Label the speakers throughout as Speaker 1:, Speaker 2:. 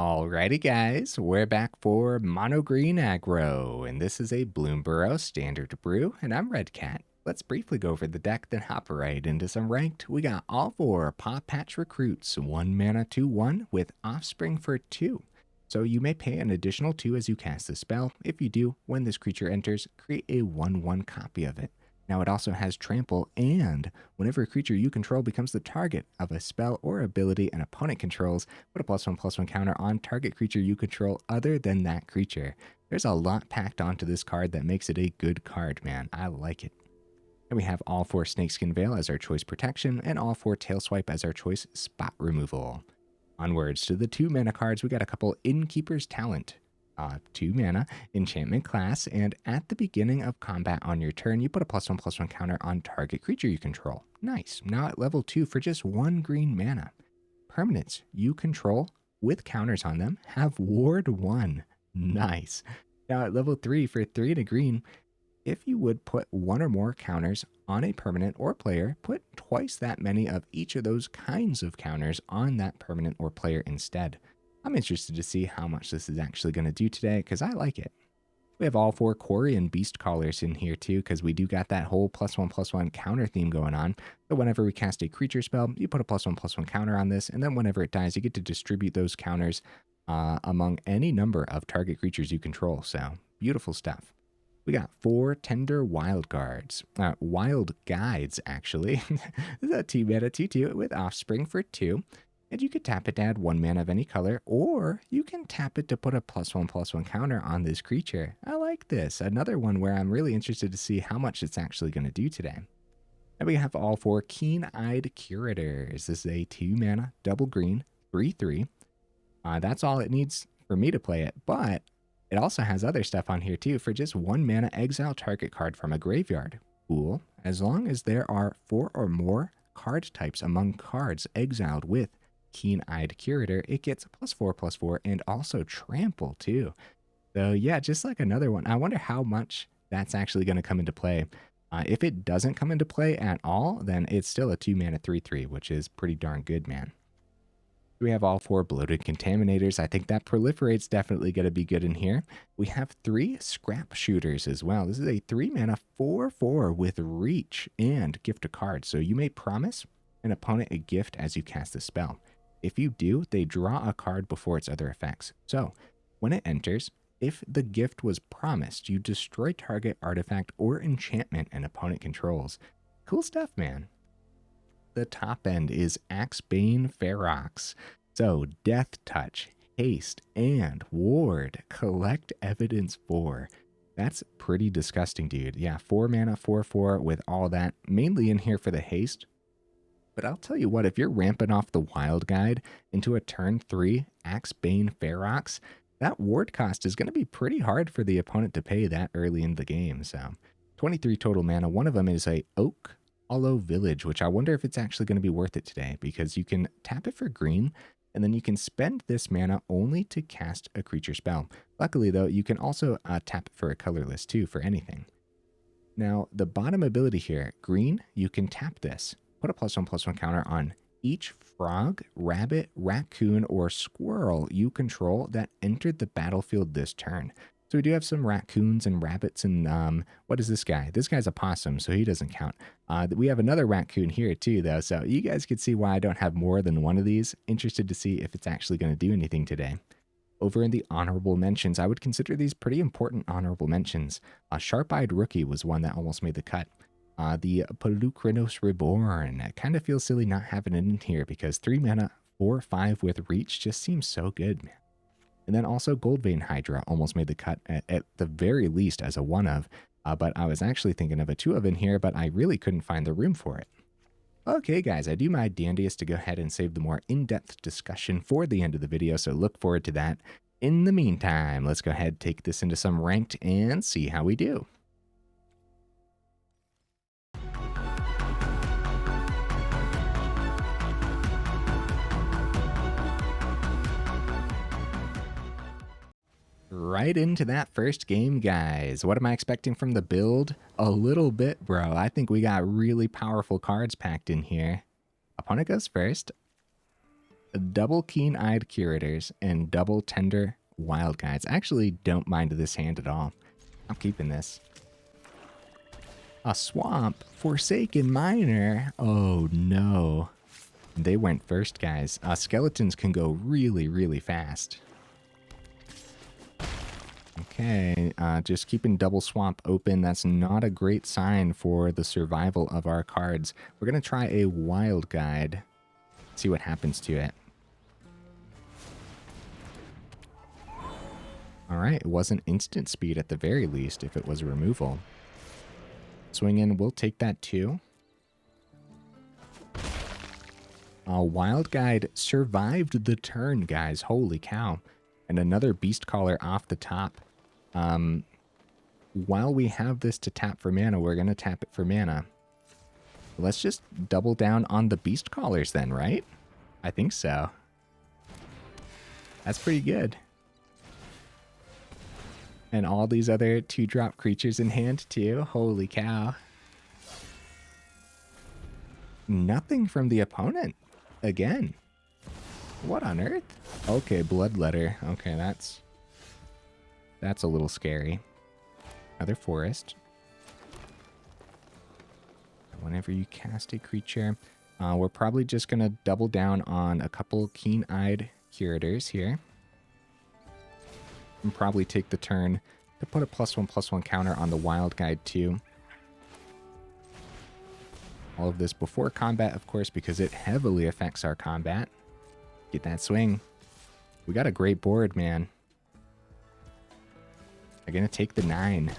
Speaker 1: Alrighty guys, we're back for Mono Green Aggro, and this is a Bloomburrow Standard brew, and I'm Red Cat. Let's briefly go over the deck, then hop right into some ranked. We got all four Pawpatch Recruits, 1 mana 2/1 with Offspring for 2. So you may pay an additional 2 as you cast the spell. If you do, when this creature enters, create a 1/1 copy of it. Now it also has Trample, and whenever a creature you control becomes the target of a spell or ability an opponent controls, put a +1/+1 counter on target creature you control other than that creature. There's a lot packed onto this card that makes it a good card, man. I like it. And we have all four Snakeskin Veil as our choice protection, and all four Tail Swipe as our choice spot removal. Onwards to the 2 mana cards, we got a couple Innkeeper's Talent. 2 mana, enchantment class, and at the beginning of combat on your turn, you put a +1/+1 counter on target creature you control. Nice. Now at level 2 for just 1 green mana. Permanents you control with counters on them have ward 1. Nice. Now at level 3 for 3 and a green, if you would put 1 or more counters on a permanent or player, put twice that many of each of those kinds of counters on that permanent or player instead. I'm interested to see how much this is actually going to do today, because I like it. We have all four Quirion Beastcallers in here too, because we do got that whole +1/+1 counter theme going on. So whenever we cast a creature spell, you put a +1/+1 counter on this, and then whenever it dies, you get to distribute those counters among any number of target creatures you control. So beautiful stuff. We got 4 Tender Wildguides. Wild Guides, actually. This is a 2 mana 2/2 with Offspring for 2. And you could tap it to add 1 mana of any color, or you can tap it to put a +1/+1 counter on this creature. I like this. Another one where I'm really interested to see how much it's actually going to do today. And we have all 4 Keen-Eyed Curators. This is a 2 mana, double green, 3/3. That's all it needs for me to play it, but it also has other stuff on here too. For just 1 mana, exile target card from a graveyard. Cool. As long as there are 4 or more card types among cards exiled with Keen-Eyed Curator, it gets +4/+4 and also Trample too. So yeah, just like another one. I wonder how much that's actually going to come into play. If it doesn't come into play at all, then it's still a 2 mana 3/3, which is pretty darn good, man. We have all 4 Bloated Contaminators. I think that Proliferate's definitely going to be good in here. We have 3 Scrapshooters as well. This is a 3 mana 4/4 with Reach and gift a card. So you may promise an opponent a gift as you cast the spell. If you do, they draw a card before its other effects. So when it enters, if the gift was promised, you destroy target artifact or enchantment an opponent controls. Cool stuff, man. The top end is Axebane Ferox. So Death Touch, Haste, and Ward. Collect Evidence 4. That's pretty disgusting, dude. Yeah, 4 mana, 4/4 with all that. Mainly in here for the haste. But I'll tell you what, if you're ramping off the Wild Guide into a turn 3 Axebane Ferox, that ward cost is going to be pretty hard for the opponent to pay that early in the game. So 23 total mana. One of them is a Oakhollow Village, which I wonder if it's actually going to be worth it today, because you can tap it for green, and then you can spend this mana only to cast a creature spell. Luckily, though, you can also tap it for a colorless too, for anything. Now, the bottom ability here, green, you can tap this. Put a +1/+1 counter on each frog, rabbit, raccoon, or squirrel you control that entered the battlefield this turn. So we do have some raccoons and rabbits, and what is this guy? This guy's a possum, so he doesn't count. We have another raccoon here too, though, so you guys can see why I don't have more than one of these. Interested to see if it's actually going to do anything today. Over in the honorable mentions, I would consider these pretty important honorable mentions. Sharp-Eyed Rookie was one that almost made the cut. The Pelukrinos Reborn. It kind of feels silly not having it in here, because 3 mana, 4/5 with Reach just seems so good, man. And then also Goldvein Hydra almost made the cut at the very least as a 1 of, but I was actually thinking of a 2 of in here, but I really couldn't find the room for it. Okay, guys, I do my dandiest to go ahead and save the more in-depth discussion for the end of the video, so look forward to that. In the meantime, let's go ahead, take this into some ranked, and see how we do. Right into that first game, guys. What am I expecting from the build? A little bit, bro. I think we got really powerful cards packed in here. Opponent goes first. double Keen-Eyed Curators and double Tender Wildguides. I actually don't mind this hand at all. I'm keeping this. A Swamp, Forsaken Miner. Oh no. They went first, guys. Skeletons can go really, really fast. Okay, just keeping double swamp open. That's not a great sign for the survival of our cards. We're going to try a wild guide. See what happens to it. Alright, it wasn't instant speed at the very least if it was a removal. Swing in, we'll take that too. Wild Guide survived the turn, guys. Holy cow. And another Beastcaller off the top. While we have this to tap for mana, we're going to tap it for mana. Let's just double down on the Beastcallers then, right? I think so. That's pretty good. And all these other 2-drop creatures in hand too. Holy cow. Nothing from the opponent. Again. What on earth? Okay, Bloodletter. Okay, that's a little scary. Another forest. Whenever you cast a creature, we're probably just going to double down on a couple Keen-Eyed Curators here. And probably take the turn to put a +1/+1 counter on the Wild Guide too. All of this before combat, of course, because it heavily affects our combat. Get that swing. We got a great board, man. They're going to take the 9.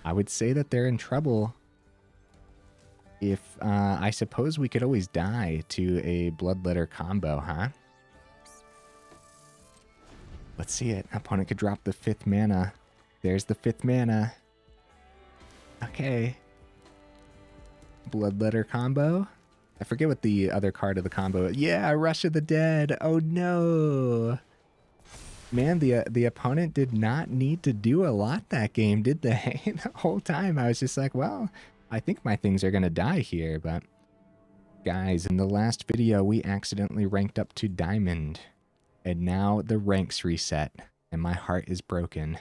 Speaker 1: I would say that they're in trouble. If, I suppose we could always die to a Bloodletter combo, huh? Let's see it. Opponent could drop the 5th mana. There's the 5th mana. Okay. Bloodletter combo. I forget what the other card of the combo is. Yeah, Rush of the Dead. Oh no. Man, the opponent did not need to do a lot that game, did they? The whole time I was just like, well, I think my things are going to die here. But guys, in the last video, we accidentally ranked up to Diamond. And now the ranks reset, and my heart is broken.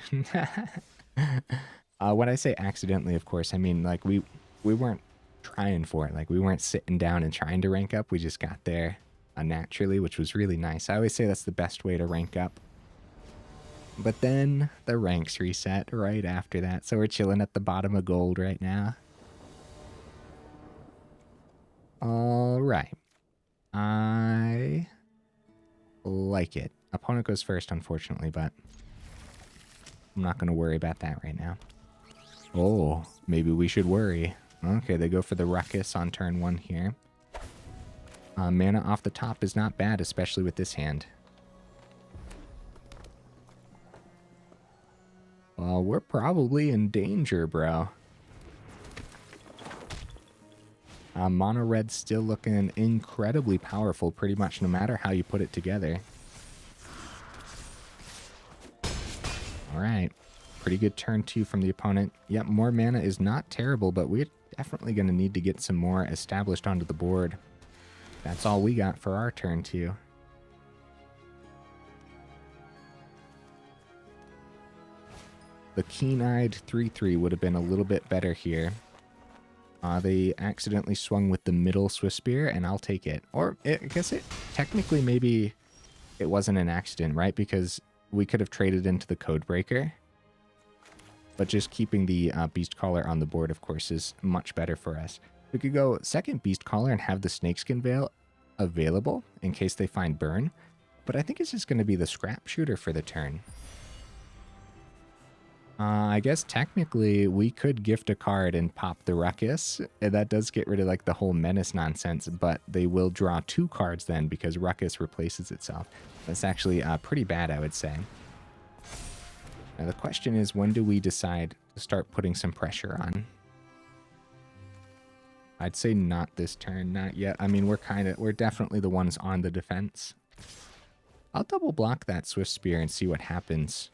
Speaker 1: When I say accidentally, of course, I mean, like, we weren't trying for it. Like, we weren't sitting down and trying to rank up. We just got there naturally, which was really nice. I always say that's the best way to rank up. But then the ranks reset right after that. So we're chilling at the bottom of gold right now. All right. I like it. Opponent goes first, unfortunately, but I'm not going to worry about that right now. Oh, maybe we should worry. Okay, they go for the Ruckus on turn 1 here. Mana off the top is not bad, especially with this hand. Well, we're probably in danger, bro. Mono Red's still looking incredibly powerful, pretty much no matter how you put it together. Alright. Pretty good turn 2 from the opponent. Yep, more mana is not terrible, but we're definitely going to need to get some more established onto the board. That's all we got for our turn 2. The Keen-Eyed 3/3 would have been a little bit better here. They accidentally swung with the middle Swiftspear, and I'll take it. Or, I guess it technically maybe it wasn't an accident, right? Because we could have traded into the Codebreaker. But just keeping the Beastcaller on the board, of course, is much better for us. We could go second Beastcaller and have the Snakeskin Veil available in case they find Burn. But I think it's just going to be the Scrapshooter for the turn. I guess technically we could gift a card and pop the Ruckus. That does get rid of like the whole Menace nonsense, but they will draw 2 cards then because Ruckus replaces itself. That's actually pretty bad, I would say. Now the question is, when do we decide to start putting some pressure on? I'd say not this turn, not yet. I mean, we're definitely the ones on the defense. I'll double block that Swiftspear and see what happens.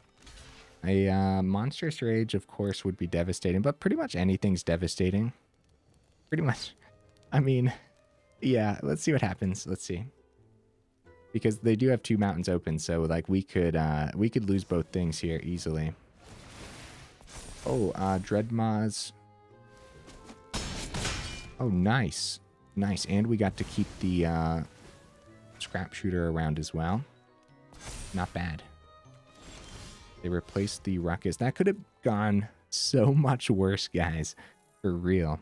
Speaker 1: A Monstrous Rage, of course, would be devastating, but pretty much anything's devastating. Pretty much. I mean, yeah, let's see what happens. Let's see. Because they do have 2 mountains open, so like we could lose both things here easily. Oh, Dreadmaws. Oh, nice. Nice. And we got to keep the Scrapshooter around as well. Not bad. They replaced the Ruckus. That could have gone so much worse, guys. For real.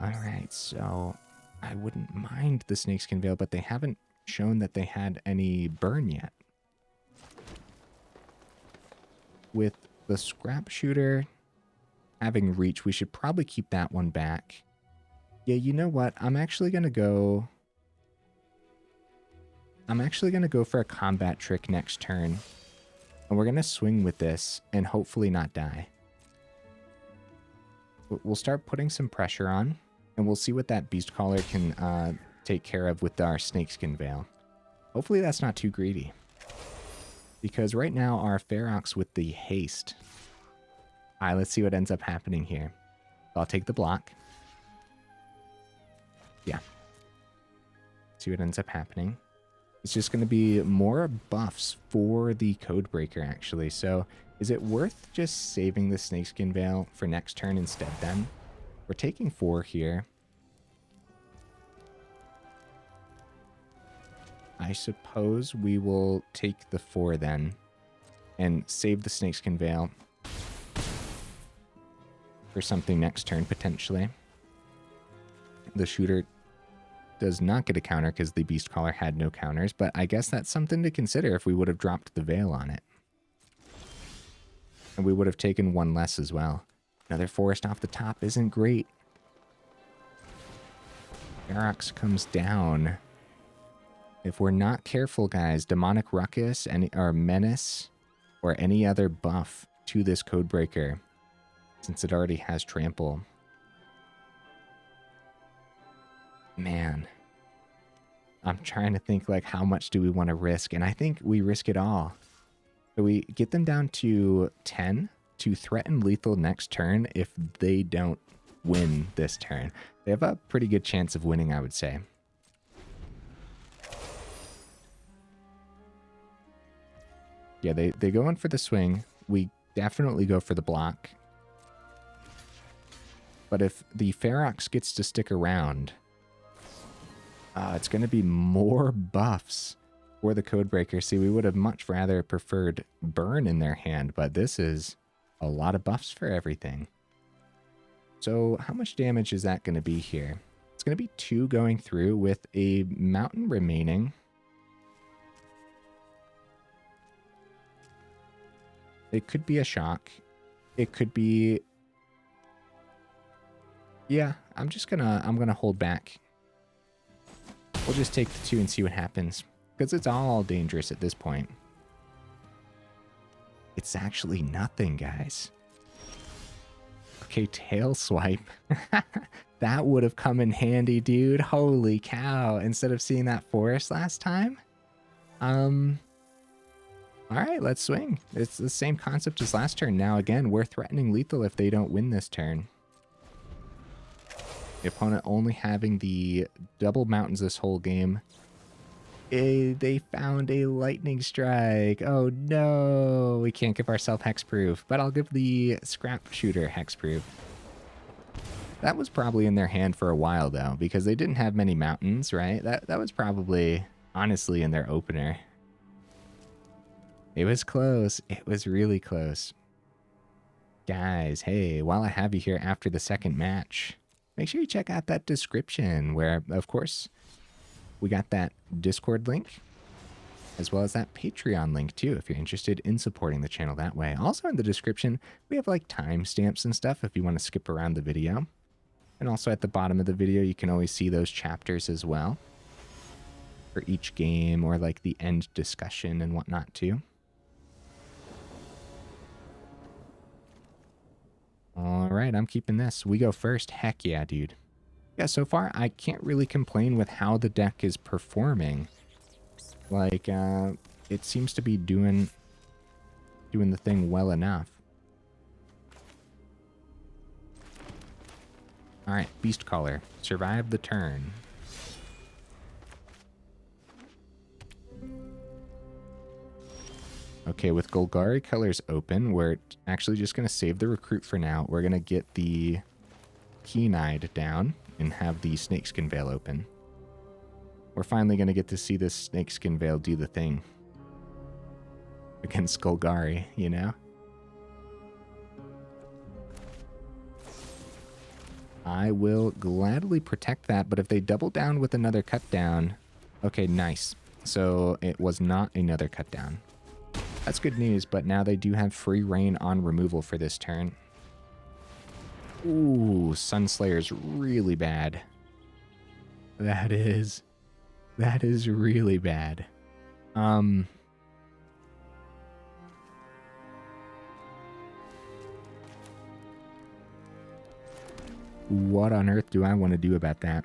Speaker 1: Alright, so I wouldn't mind the Snakeskin Veil, but they haven't shown that they had any burn yet. With the Scrapshooter having reach, we should probably keep that one back. Yeah, you know what? I'm actually going to go for a combat trick next turn. And we're going to swing with this and hopefully not die. We'll start putting some pressure on, and we'll see what that Beastcaller can take care of with our Snakeskin Veil. Hopefully that's not too greedy. Because right now our Ferox with the haste. Alright, let's see what ends up happening here. I'll take the block. Yeah. See what ends up happening. It's just going to be more buffs for the Codebreaker, actually. So is it worth just saving the Snakeskin Veil for next turn instead then? We're taking 4 here. I suppose we will take the 4 then and save the Snakeskin Veil for something next turn, potentially. The shooter does not get a counter because the Beastcaller had no counters, but I guess that's something to consider if we would have dropped the Veil on it. And we would have taken 1 less as well. Another forest off the top isn't great. Ferox comes down. If we're not careful, guys, Demonic Ruckus or Menace or any other buff to this Codebreaker, since it already has Trample. Man, I'm trying to think like how much do we want to risk, and I think we risk it all. So we get them down to 10 to threaten lethal next turn if they don't win this turn. They have a pretty good chance of winning, I would say. Yeah, they go in for the swing. We definitely go for the block. But if the Ferox gets to stick around, it's going to be more buffs for the Codebreaker. See, we would have much rather preferred burn in their hand, but this is a lot of buffs for everything. So how much damage is that going to be here? It's going to be 2 going through with a mountain remaining. It could be a shock. It could be... Yeah, I'm gonna hold back. We'll just take the 2 and see what happens. Because it's all dangerous at this point. It's actually nothing, guys. Okay, tail swipe. That would have come in handy, dude. Holy cow. Instead of seeing that forest last time. Alright, let's swing. It's the same concept as last turn. Now again, we're threatening lethal if they don't win this turn. The opponent only having the double mountains this whole game. They found a lightning strike. Oh no, we can't give ourselves hexproof, but I'll give the Scrapshooter hexproof. That was probably in their hand for a while though, because they didn't have many mountains, right? That was probably honestly in their opener. It was close. It was really close. Guys, hey, while I have you here after the second match, make sure you check out that description where, of course, we got that Discord link, as well as that Patreon link too, if you're interested in supporting the channel that way. Also in the description, we have like timestamps and stuff if you want to skip around the video. And also at the bottom of the video, you can always see those chapters as well for each game or like the end discussion and whatnot too. All right, I'm keeping this. We go first. Heck yeah, dude. Yeah, so far, I can't really complain with how the deck is performing. Like, it seems to be doing the thing well enough. All right, Beastcaller. Survive the turn. Okay, with Golgari colors open, we're actually just going to save the recruit for now. We're going to get the Keen-Eyed down and have the Snakeskin Veil open. We're finally going to get to see this Snakeskin Veil do the thing against Golgari, you know? I will gladly protect that, but if they double down with another cut down... Okay, nice. So it was not another cut down. That's good news, but now they do have free reign on removal for this turn. Ooh, Sunslayer's really bad. That is really bad. What on earth do I want to do about that?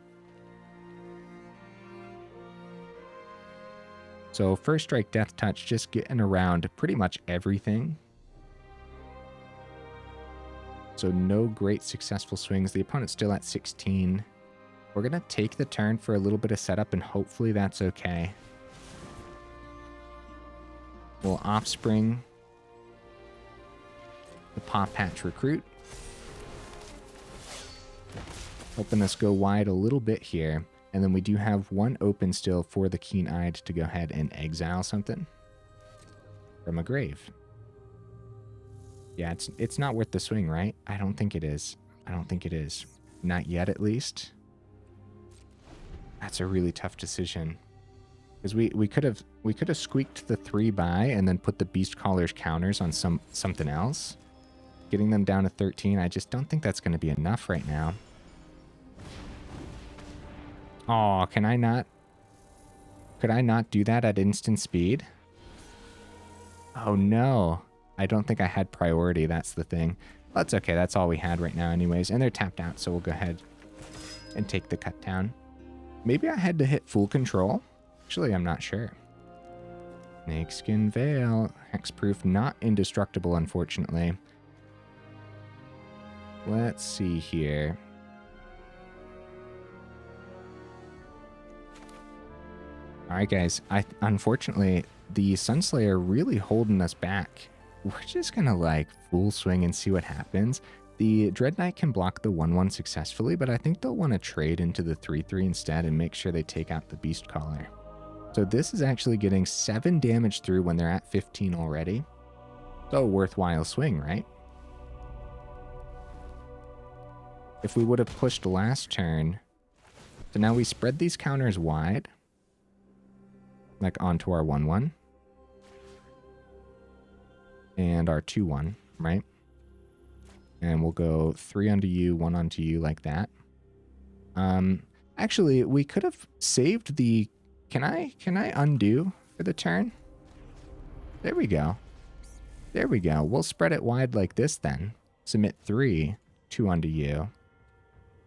Speaker 1: So First Strike, Death Touch, just getting around pretty much everything. So no great successful swings. The opponent's still at 16. We're going to take the turn for a little bit of setup, and hopefully that's okay. We'll Offspring the Pawpatch Recruit. Hoping us go wide a little bit here. And then we do have one open still for the Keen-Eyed to go ahead and exile something from a grave. Yeah, it's not worth the swing, right? I don't think it is. I don't think it is. Not yet, at least. That's a really tough decision. Because we could have squeaked the 3-buy and then put the Beastcaller's counters on something else. Getting them down to 13, I just don't think that's going to be enough right now. Oh, can I not? Could I not do that at instant speed? Oh no. I don't think I had priority, that's the thing. That's okay, that's all we had right now anyways. And they're tapped out, so we'll go ahead and take the cut down. Maybe I had to hit full control? Actually, I'm not sure. Snakeskin Veil. Hexproof, not indestructible, unfortunately. Let's see here. Alright guys, unfortunately, the Sunslayer really holding us back. We're just gonna like full swing and see what happens. The Dread Knight can block the 1-1 successfully, but I think they'll want to trade into the 3-3 instead and make sure they take out the Beastcaller. So this is actually getting 7 damage through when they're at 15 already. So a worthwhile swing, right? If we would have pushed last turn, so now we spread these counters wide. Like onto our 1-1 and our 2-1, right? And we'll go 3 onto you, 1 onto you, like that. Actually, we could have saved the... Can I undo for the turn? There we go. There we go. We'll spread it wide like this then. Submit 3, 2 onto you.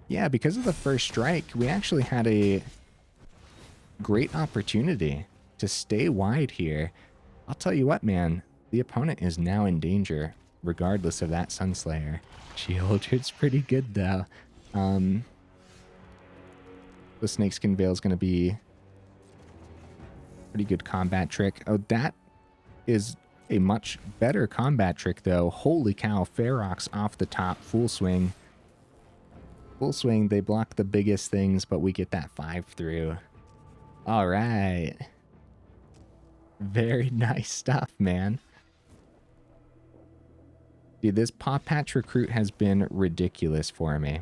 Speaker 1: Yeah, because of the first strike, we actually had a great opportunity to stay wide here. I'll tell you what, man. The opponent is now in danger, regardless of that Sunslayer. Sheoldred's pretty good, though. The Snakeskin Veil is going to be a pretty good combat trick. Oh, that is a much better combat trick, though. Holy cow, Ferox off the top, full swing. Full swing, they block the biggest things, but we get that 5 through. All right. Very nice stuff, man. Dude, this Pawpatch Recruit has been ridiculous for me.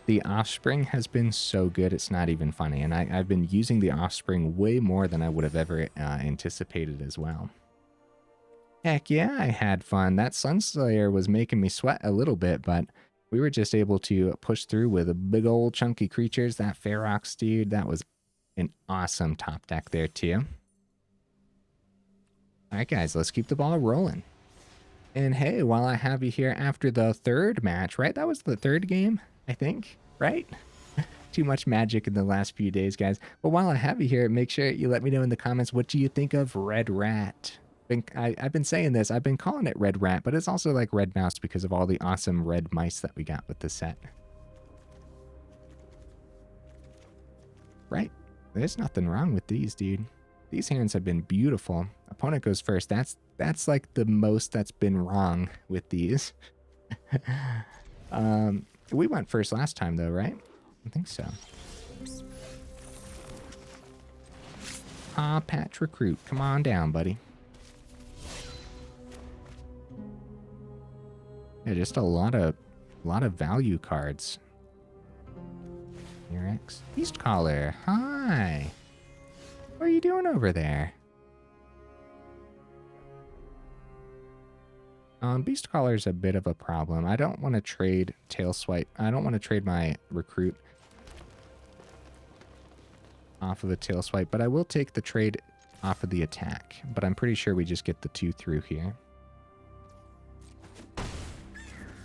Speaker 1: The Offspring has been so good, it's not even funny. And I've been using the Offspring way more than I would have ever anticipated as well. Heck yeah, I had fun. That Sunslayer was making me sweat a little bit, but we were just able to push through with a big old chunky creatures. That Ferox, dude, that was an awesome top deck there too. All right, guys, let's keep the ball rolling. And hey, while I have you here after the 3rd match, right? That was the 3rd game, I think, right? Too much magic in the last few days, guys. But while I have you here, make sure you let me know in the comments, what do you think of Red Rat? I've been saying this, I've been calling it Red Rat, but it's also like Red Mouse because of all the awesome red mice that we got with the set. Right? There's nothing wrong with these, dude. These hands have been beautiful. opponent goes first. That's like the most that's been wrong with these. We went first last time though, right? I think so. Pawpatch Recruit, come on down, buddy. Yeah, just a lot of value cards. Ferox. Beastcaller, hi. What are you doing over there? Beastcaller's a bit of a problem. I don't want to trade Tail Swipe. I don't want to trade my Recruit off of a Tail Swipe, but I will take the trade off of the attack. But I'm pretty sure we just get the 2 through here.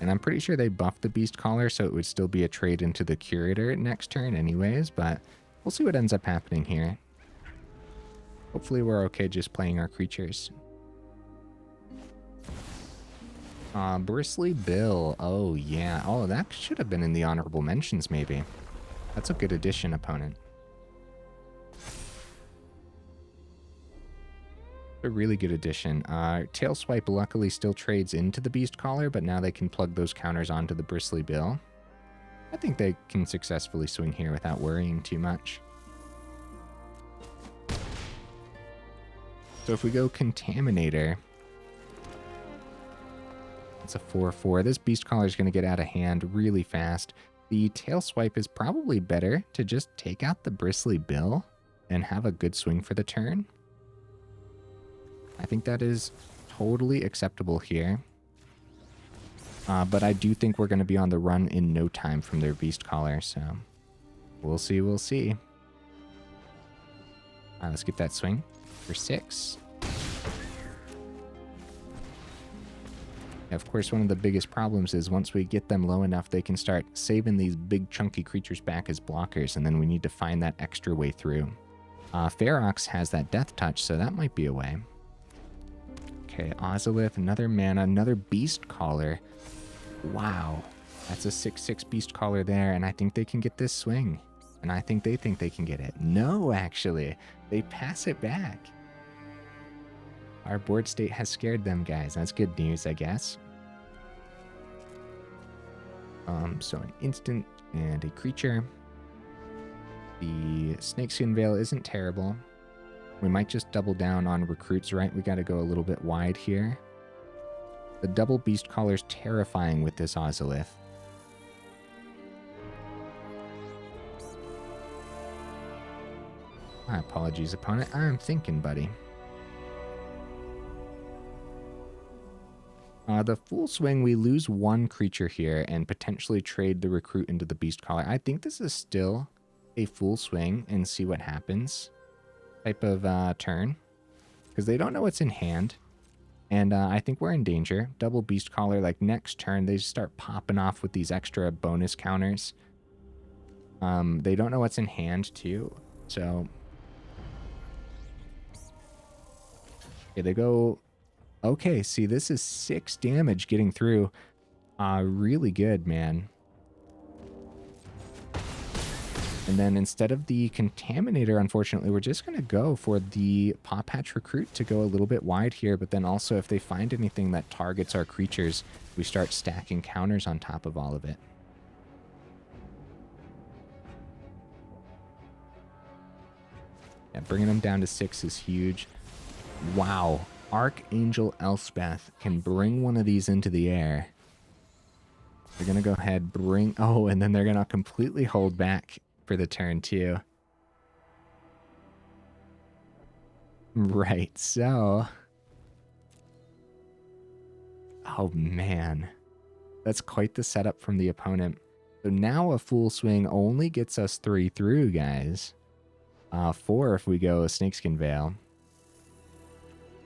Speaker 1: And I'm pretty sure they buffed the Beastcaller, so it would still be a trade into the Curator next turn anyways, but we'll see what ends up happening here. Hopefully we're okay just playing our creatures. Bristly Bill. Oh, yeah. Oh, that should have been in the honorable mentions, maybe. That's a good addition, opponent. A really good addition. Tail Swipe luckily still trades into the Beastcaller, but now they can plug those counters onto the Bristly Bill. I think they can successfully swing here without worrying too much. So if we go Contaminator, it's a 4/4. This Beastcaller is going to get out of hand really fast. The Tail Swipe is probably better to just take out the Bristly Bill and have a good swing for the turn. I think that is totally acceptable here. But I do think we're going to be on the run in no time from their Beastcaller, so we'll see, we'll see. All right, let's get that swing for 6. Of course, one of the biggest problems is once we get them low enough, they can start saving these big chunky creatures back as blockers, and then we need to find that extra way through. Ferox has that Death Touch, so that might be a way. Okay, Ozolith, another mana, another Beastcaller. Wow, that's a 6/6 Beastcaller there, and I think they can get this swing. And I think they can get it. No, actually, they pass it back. Our board state has scared them, guys. That's good news, I guess. So an instant and a creature. The Snakeskin Veil isn't terrible. We might just double down on recruits, right? We got to go a little bit wide here. The double Beastcaller's terrifying with this Ozolith. My apologies, opponent. I'm thinking, buddy. The full swing, we lose 1 creature here and potentially trade the recruit into the Beastcaller. I think this is still a full swing and see what happens type of turn, because they don't know what's in hand, and I think we're in danger. Double Beastcaller, like next turn, they just start popping off with these extra bonus counters. They don't know what's in hand too, so okay, they go. Okay, see, this is 6 damage getting through. Really good, man. And then instead of the Contaminator, unfortunately, we're just going to go for the Pawpatch Recruit to go a little bit wide here. But then also, if they find anything that targets our creatures, we start stacking counters on top of all of it. Yeah, bringing them down to 6 is huge. Wow. Archangel Elspeth can bring one of these into the air. They're going to go ahead, bring... Oh, and then they're going to completely hold back for the turn, too. Right, so... Oh, man. That's quite the setup from the opponent. So now a full swing only gets us 3 through, guys. 4 if we go Snakeskin Veil.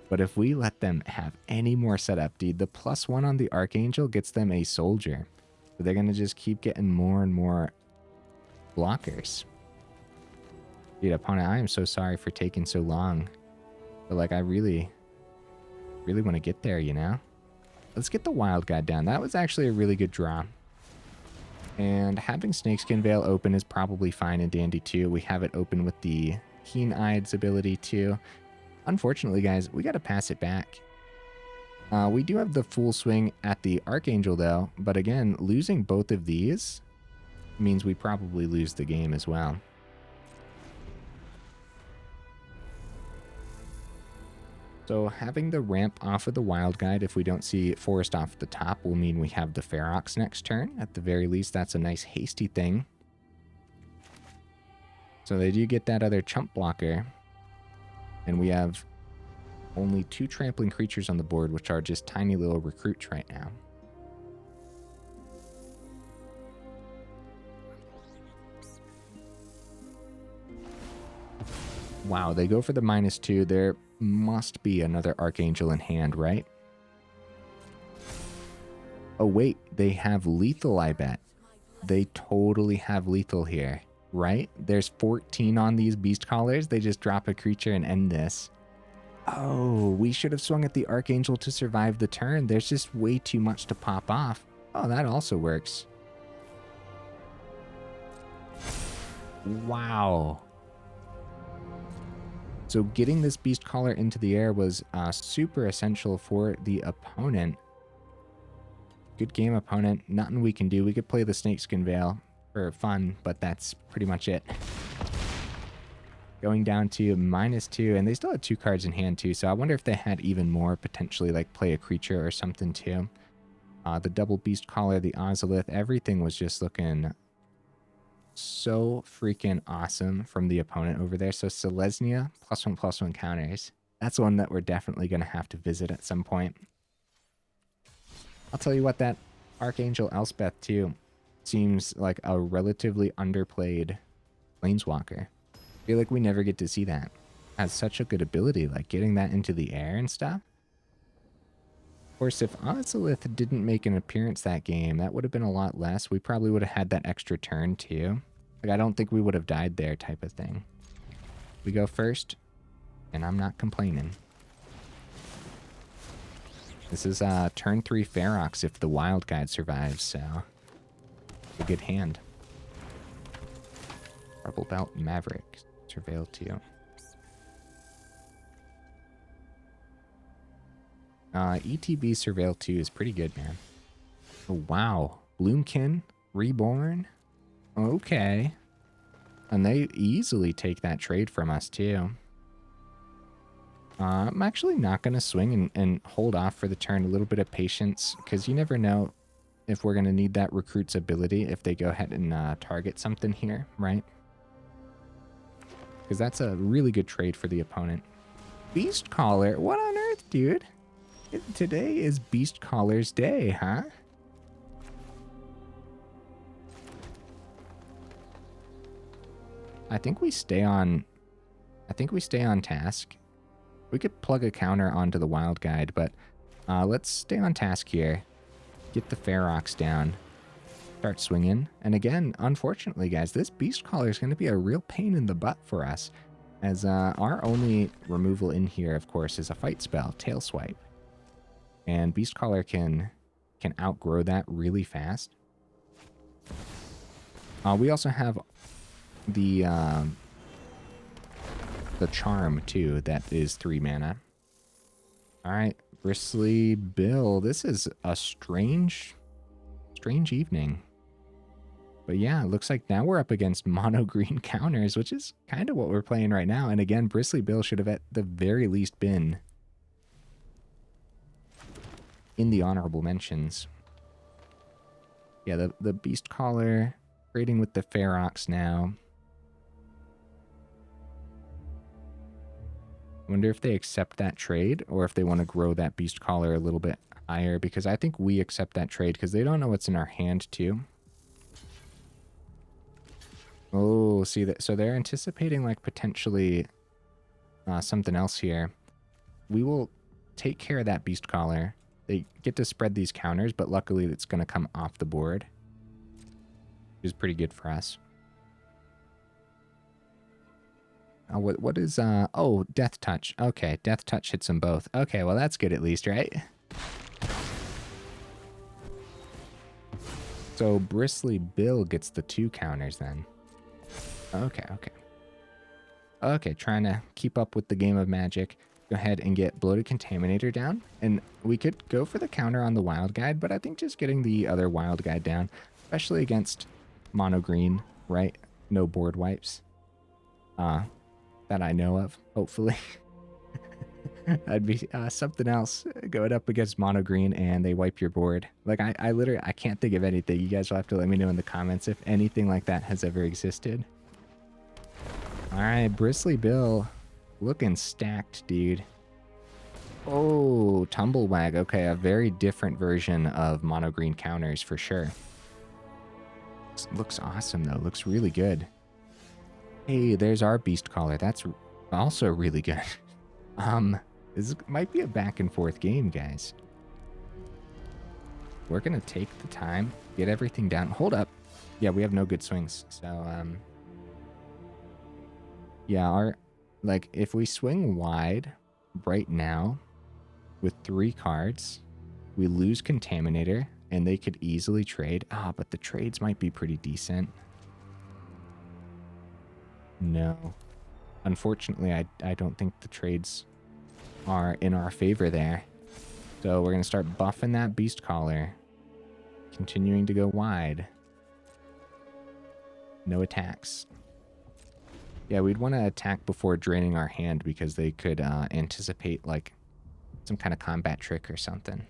Speaker 1: But if we let them have any more setup, dude, the +1 on the Archangel gets them a soldier. So they're going to just keep getting more and more blockers. Dude, opponent, I am so sorry for taking so long. But, like, I really want to get there, you know? Let's get the Wildguide down. That was actually a really good draw. And having Snakeskin Veil open is probably fine and dandy, too. We have it open with the Keen-Eyed's ability, too. Unfortunately, guys, we got to pass it back. We do have the full swing at the Archangel, though. But again, losing both of these means we probably lose the game as well. So having the ramp off of the Wildguide, if we don't see Forest off the top, will mean we have the Ferox next turn. At the very least, that's a nice hasty thing. So they do get that other chump blocker. And we have only 2 trampling creatures on the board, which are just tiny little recruits right now. Wow, they go for the -2. There must be another Archangel in hand, right? Oh, wait, they have lethal, I bet. They totally have lethal here, right? There's 14 on these Beastcallers. They just drop a creature and end this. Oh, we should have swung at the Archangel to survive the turn. There's just way too much to pop off. Oh, that also works. Wow. So getting this Beastcaller into the air was super essential for the opponent. Good game, opponent. Nothing we can do. We could play the Snakeskin Veil for fun, but that's pretty much it. Going down to -2, and they still had 2 cards in hand too, so I wonder if they had even more, potentially like play a creature or something too. The double Beastcaller, the Ozolith, everything was just looking so freaking awesome from the opponent over there. So Selesnya, +1/+1 counters. That's one that we're definitely going to have to visit at some point. I'll tell you what, that Archangel Elspeth too seems like a relatively underplayed Planeswalker. I feel like we never get to see that. Has such a good ability, like getting that into the air and stuff. Of course, if Ozolith didn't make an appearance that game, that would have been a lot less. We probably would have had that extra turn too. Like, I don't think we would have died there type of thing. We go first, and I'm not complaining. This is turn 3 Ferox if the Wildguide survives, so a good hand. Rubble Belt Maverick, Surveil 2. ETB Surveil 2 is pretty good, man. Oh, wow. Bloomkin, Reborn. Okay. And they easily take that trade from us, too. I'm actually not going to swing and hold off for the turn. A little bit of patience, because you never know if we're going to need that Recruit's ability if they go ahead and target something here, right? Because that's a really good trade for the opponent. Beastcaller? What on earth, dude? Today is Beastcaller's day, huh? I think we stay on task. We could plug a counter onto the Wildguide, but let's stay on task here. Get the Ferox down. Start swinging. And again, unfortunately, guys, this Beastcaller is going to be a real pain in the butt for us, as our only removal in here, of course, is a fight spell, Tail Swipe. And Beastcaller can outgrow that really fast. We also have the Charm, too, that is 3 mana. Alright, Bristly Bill. This is a strange evening. But yeah, it looks like now we're up against mono green counters, which is kind of what we're playing right now. And again, Bristly Bill should have at the very least been in the honorable mentions. Yeah, the Beastcaller trading with the Ferox now. I wonder if they accept that trade or if they want to grow that Beastcaller a little bit higher, because I think we accept that trade because they don't know what's in our hand too. Oh, see that? So they're anticipating like potentially something else here. We will take care of that Beastcaller. They get to spread these counters, but luckily it's going to come off the board, which is pretty good for us. What is, oh, Death Touch. Okay, Death Touch hits them both. Okay, well, that's good at least, right? So Bristly Bill gets the 2 counters then. Okay. Okay, trying to keep up with the game of Magic. go ahead and get Bloated Contaminator down. And we could go for the counter on the Wildguide, but I think just getting the other Wildguide down, especially against mono green, right? No board wipes. That I know of, hopefully. That'd be something else going up against mono green and they wipe your board. Like I literally, I can't think of anything. You guys will have to let me know in the comments if anything like that has ever existed. All right, Bristly Bill looking stacked, dude. Oh, Tumblewag. Okay, a very different version of mono green counters for sure. Looks awesome though, looks really good. Hey, there's our Beastcaller. That's also really good. This might be a back and forth game, guys. We're gonna take the time, get everything down. Hold up. Yeah, we have no good swings. So, yeah, if we swing wide right now with 3 cards, we lose Contaminator, and they could easily trade. But the trades might be pretty decent. No. Unfortunately, I don't think the trades are in our favor there. So we're going to start buffing that Beastcaller. Continuing to go wide. No attacks. Yeah, we'd want to attack before draining our hand because they could anticipate like some kind of combat trick or something.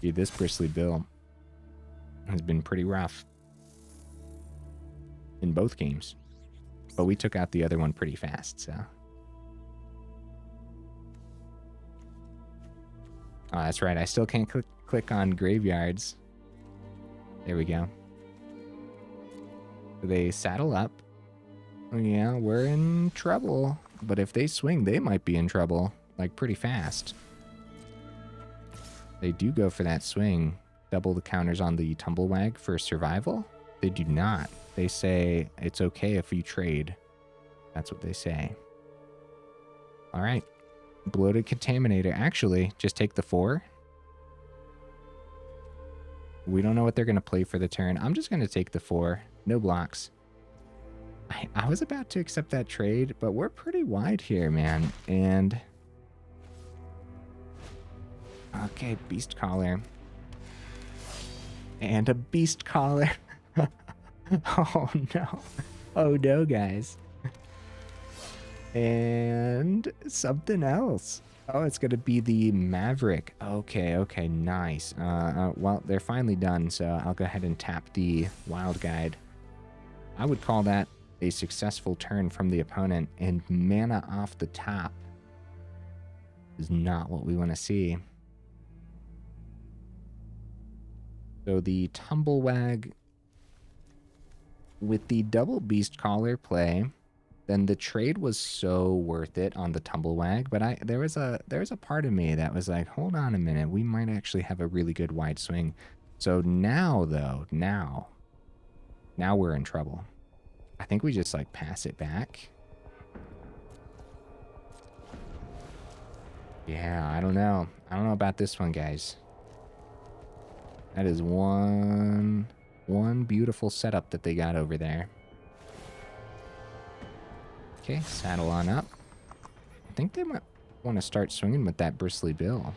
Speaker 1: Dude, this Bristly Bill has been pretty rough in both games. But we took out the other one pretty fast, so. Oh, that's right. I still can't click on graveyards. There we go. So they saddle up. Oh, yeah, we're in trouble. But if they swing, they might be in trouble, like pretty fast. They do go for that swing. Double the counters on the Tumblewag for survival. They do not. They say it's okay if you trade. That's what they say. All right. Bloated Contaminator. Actually, just take the 4. We don't know what they're going to play for the turn. I'm just going to take the 4. No blocks. I was about to accept that trade, but we're pretty wide here, man. And... okay, Beastcaller. And a Beastcaller. Oh, no. Oh, no, guys. And something else. Oh, it's going to be the Maverick. Okay, okay, nice. Well, they're finally done, so I'll go ahead and tap the Wildguide. I would call that a successful turn from the opponent, and mana off the top is not what we want to see. So the Tumblewag with the double Beastcaller play, then the trade was so worth it on the Tumblewag, but there was a part of me that was like, hold on a minute, we might actually have a really good wide swing. So now though, now we're in trouble. I think we just like pass it back. Yeah, I don't know. I don't know about this one, guys. That is one beautiful setup that they got over there. Okay, saddle on up. I think they might want to start swinging with that Bristly Bill.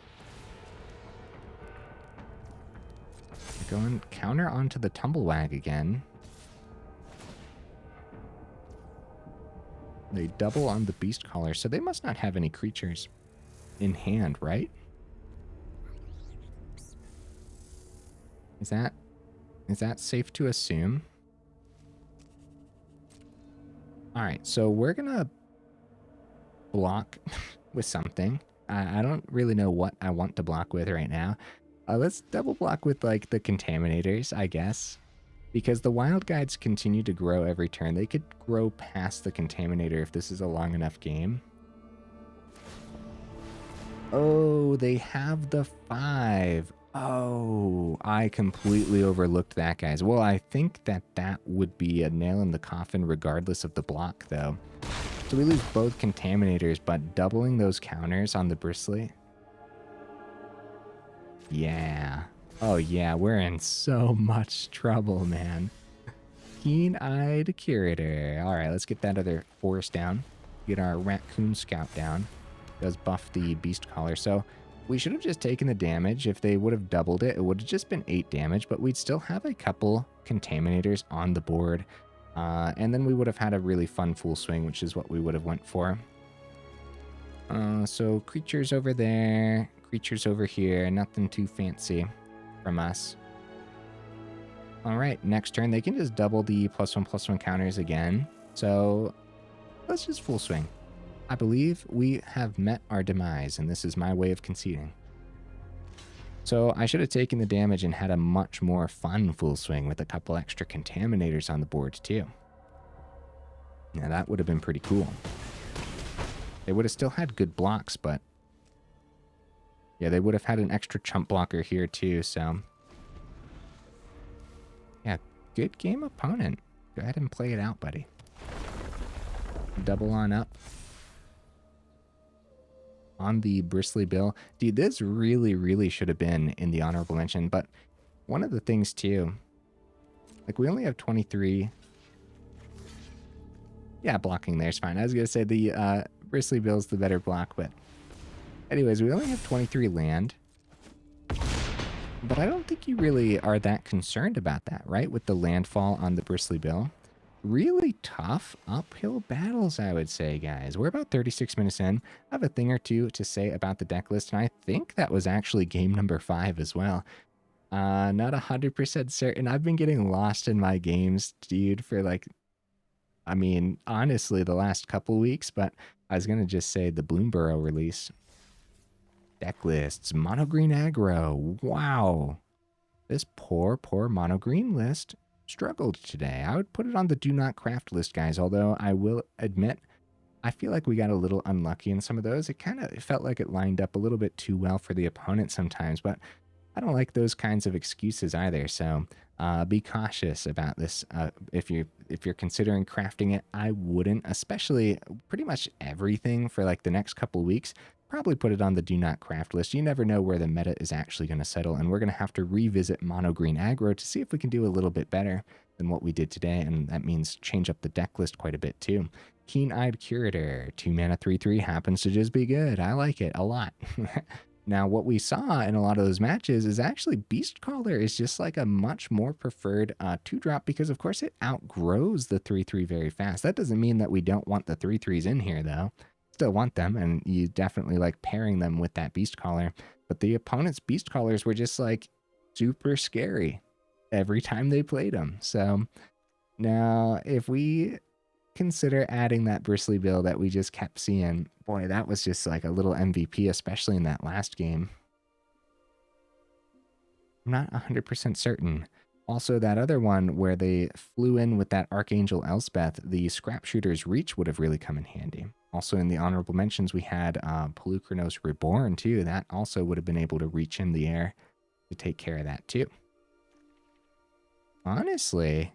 Speaker 1: Going counter onto the Tumblewag again. They double on the Beastcaller, so they must not have any creatures in hand, right? Is that safe to assume? All right, so we're gonna block with something. I don't really know what I want to block with right now. Let's double block with like the Contaminators, I guess. Because the Wildguides continue to grow every turn. They could grow past the Contaminator if this is a long enough game. Oh, they have the 5. Oh, I completely overlooked that, guys. Well, I think that would be a nail in the coffin regardless of the block, though. So we lose both Contaminators, but doubling those counters on the Bristly. Yeah. Oh, yeah, we're in so much trouble, man. Keen-Eyed Curator. All right, let's get that other forest down. Get our Raccoon Scout down. Does buff the Beastcaller. So we should have just taken the damage. If they would have doubled it, it would have just been 8 damage, but we'd still have a couple Contaminators on the board. And then we would have had a really fun full swing, which is what we would have went for. So creatures over there, creatures over here, nothing too fancy from us. All right, next turn, they can just double the +1/+1 counters again. So let's just full swing. I believe we have met our demise, and this is my way of conceding. So I should have taken the damage and had a much more fun full swing with a couple extra Contaminators on the board too. Now that would have been pretty cool. They would have still had good blocks, but yeah, they would have had an extra chump blocker here too, so yeah, good game opponent. Go ahead and play it out, buddy. Double on up on the Bristly Bill. Dude, this really should have been in the honorable mention, but one of the things too, like we only have 23. Yeah, blocking there's fine. I was gonna say the Bristly Bill's the better block, but anyways, we only have 23 land. But I don't think you really are that concerned about that, right? With the landfall on the Bristly Bill. Really tough uphill battles, I would say, guys. We're about 36 minutes in. I have a thing or two to say about the deck list, and I think that was actually game number 5 as well. Not 100% certain. I've been getting lost in my games, dude, for like, I mean, honestly, the last couple weeks, but I was going to just say the Bloomburrow release. Deck lists, mono green aggro. Wow. This poor mono green list struggled today. I would put it on the do not craft list, guys, although I will admit I feel like we got a little unlucky in some of those. It kind of felt like it lined up a little bit too well for the opponent sometimes, but I don't like those kinds of excuses either. So be cautious about this. If you're considering crafting it, I wouldn't, especially pretty much everything for like the next couple weeks. Probably put it on the do not craft list. You never know where the meta is actually going to settle, and we're going to have to revisit mono green aggro to see if we can do a little bit better than what we did today, and that means change up the deck list quite a bit too. Keen-Eyed Curator, 2 mana 3/3, happens to just be good. I like it a lot. Now, what we saw in a lot of those matches is actually Beastcaller is just like a much more preferred 2-drop because, of course, it outgrows the 3/3 very fast. That doesn't mean that we don't want the 3/3s in here, though. Still want them, and you definitely like pairing them with that Beastcaller. But the opponent's Beastcallers were just like super scary every time they played them. So now, if we consider adding that Bristly Bill that we just kept seeing, boy, that was just like a little MVP, especially in that last game. I'm not 100% certain. Also, that other one where they flew in with that Archangel Elspeth, the Scrapshooter's Reach would have really come in handy. Also, in the honorable mentions, we had Polukranos Reborn, too. That also would have been able to reach in the air to take care of that, too. Honestly,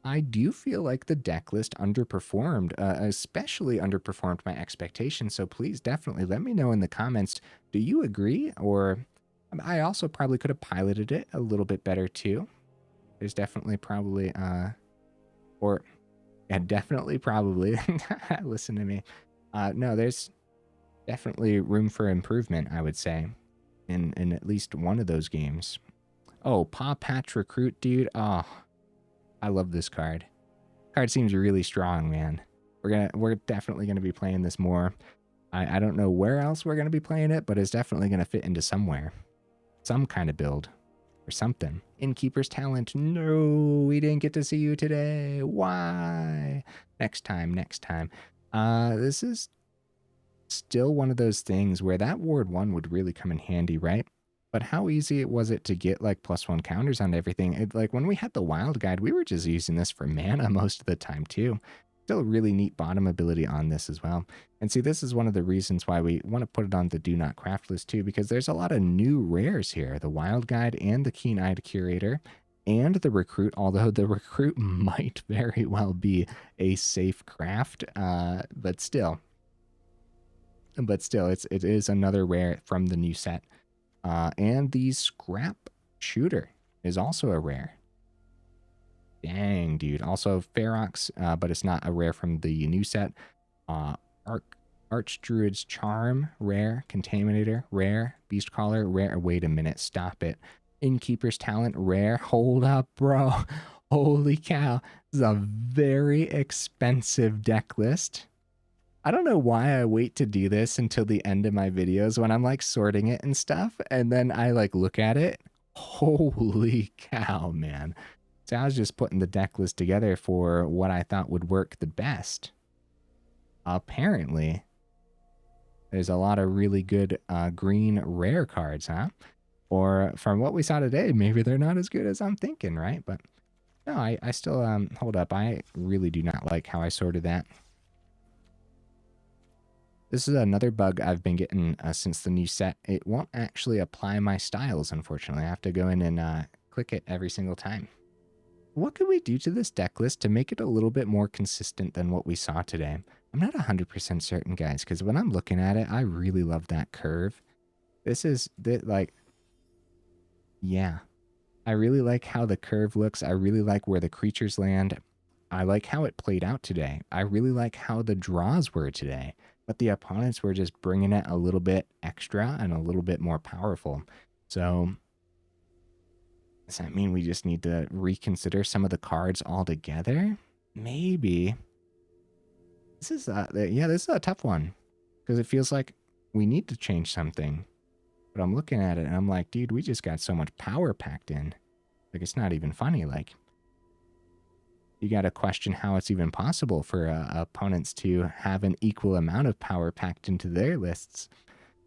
Speaker 1: I do feel like the deck list underperformed, especially underperformed my expectations. So please definitely let me know in the comments. Do you agree? Or I also probably could have piloted it a little bit better too. There's definitely probably, definitely probably, listen to me. No, there's definitely room for improvement, I would say, in at least one of those games. Oh, Pawpatch Recruit, dude. Oh, I love this card. Card seems really strong, man. We're definitely gonna be playing this more. I don't know where else we're gonna be playing it, but it's definitely gonna fit into somewhere. Some kind of build or something. Innkeeper's Talent. No, we didn't get to see you today. Why? Next time. This is still one of those things where that Ward 1 would really come in handy, right? But how easy was it to get like +1 counters on everything? Like when we had the Wildguide, we were just using this for mana most of the time too. Still really neat bottom ability on this as well. And see, this is one of the reasons why we want to put it on the do not craft list too, because there's a lot of new rares here. The Wildguide and the Keen-Eyed Curator and the Recruit, although the Recruit might very well be a safe craft, but still, it is another rare from the new set. And the Scrapshooter is also a rare. Dang, dude. Also, Ferox, but it's not a rare from the new set. Archdruid's Charm, rare. Contaminator, rare. Beastcaller, rare. Wait a minute, stop it. Innkeeper's Talent, rare. Hold up, bro. Holy cow. This is a very expensive deck list. I don't know why I wait to do this until the end of my videos when I'm like sorting it and stuff. And then I like look at it. Holy cow, man. So I was just putting the deck list together for what I thought would work the best. Apparently, there's a lot of really good green rare cards, huh? Or from what we saw today, maybe they're not as good as I'm thinking, right? But no, I still, hold up. I really do not like how I sorted that. This is another bug I've been getting since the new set. It won't actually apply my styles, unfortunately. I have to go in and click it every single time. What could we do to this deck list to make it a little bit more consistent than what we saw today? I'm not 100% certain, guys, because when I'm looking at it, I really love that curve. This is, like, yeah. I really like how the curve looks. I really like where the creatures land. I like how it played out today. I really like how the draws were today. But the opponents were just bringing it a little bit extra and a little bit more powerful. So does that mean we just need to reconsider some of the cards altogether? Maybe. This is this is a tough one because it feels like we need to change something. But I'm looking at it and I'm like, dude, we just got so much power packed in. Like, it's not even funny. Like, you got to question how it's even possible for opponents to have an equal amount of power packed into their lists.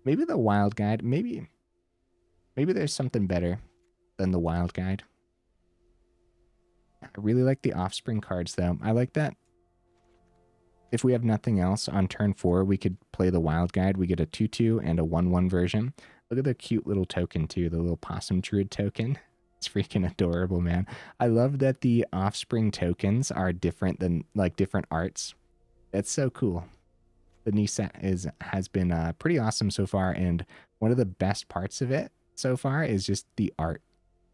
Speaker 1: Maybe the Wildguide, maybe there's something better than the Wildguide. I really like the Offspring cards, though. I like that if we have nothing else on turn 4, we could play the Wildguide. We get a 2/2 and a 1/1 version. Look at the cute little token, too, the little Possum Druid token. It's freaking adorable, man. I love that the Offspring tokens are different than, like, different arts. It's so cool. The new set has been pretty awesome so far, and one of the best parts of it so far is just the art,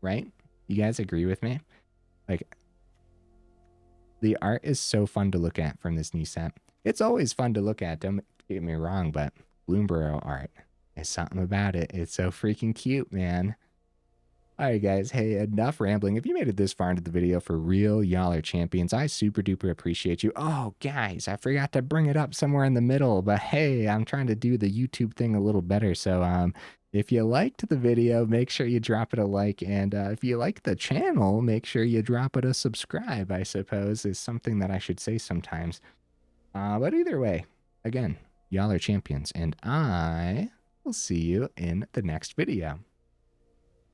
Speaker 1: right? You guys agree with me? Like, the art is so fun to look at from this new set. It's always fun to look at, don't get me wrong, but Bloomburrow art, there's something about it. It's so freaking cute, man. All right, guys. Hey, enough rambling. If you made it this far into the video, for real, y'all are champions. I super duper appreciate you. Oh, guys, I forgot to bring it up somewhere in the middle, but hey, I'm trying to do the YouTube thing a little better. So, if you liked the video, make sure you drop it a like. And if you like the channel, make sure you drop it a subscribe, I suppose, is something that I should say sometimes. But either way, again, y'all are champions, and I will see you in the next video.